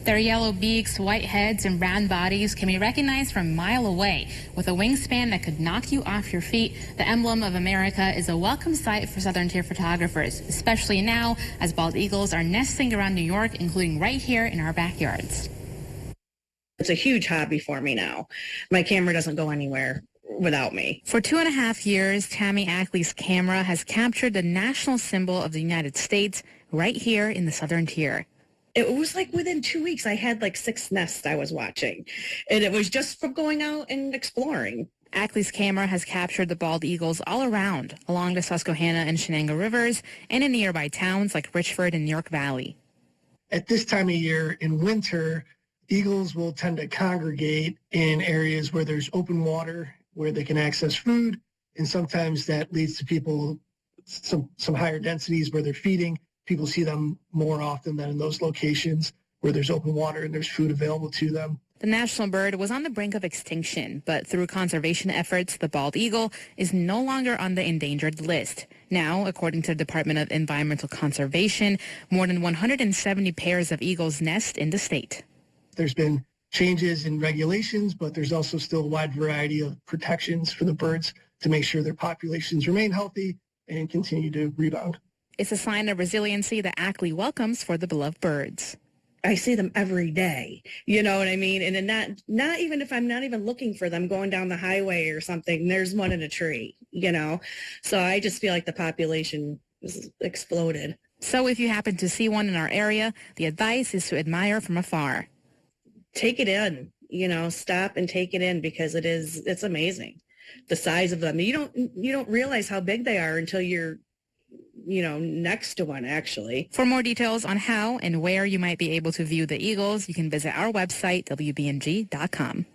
Their yellow beaks, white heads, and brown bodies can be recognized from a mile away. With a wingspan that could knock you off your feet, the emblem of America is a welcome sight for southern tier photographers, especially now as bald eagles are nesting around New York, including right here in our backyards. It's a huge hobby for me now. My camera doesn't go anywhere without me. For 2.5 years, Tammy Ackley's camera has captured the national symbol of the United States right here in the southern tier. It was like within 2 weeks, I had like 6 nests I was watching. And it was just from going out and exploring. Ackley's camera has captured the bald eagles all around, along the Susquehanna and Shenango rivers, and in nearby towns like Richford and York Valley. At this time of year, in winter, eagles will tend to congregate in areas where there's open water, where they can access food, and sometimes that leads to people, some higher densities where they're feeding. People see them more often than in those locations where there's open water and there's food available to them. The national bird was on the brink of extinction, but through conservation efforts, the bald eagle is no longer on the endangered list. Now, according to the Department of Environmental Conservation, more than 170 pairs of eagles nest in the state. There's been changes in regulations, but there's also still a wide variety of protections for the birds to make sure their populations remain healthy and continue to rebound. It's a sign of resiliency that Ackley welcomes for the beloved birds. I see them every day, you know what I mean? And then not even if I'm not even looking for them going down the highway or something, there's one in a tree, you know? So I just feel like the population has exploded. So if you happen to see one in our area, the advice is to admire from afar. Take it in, you know, stop and take it in because it's amazing. The size of them. You don't realize how big they are until you're next to one, actually. For more details on how and where you might be able to view the eagles, you can visit our website, WBNG.com.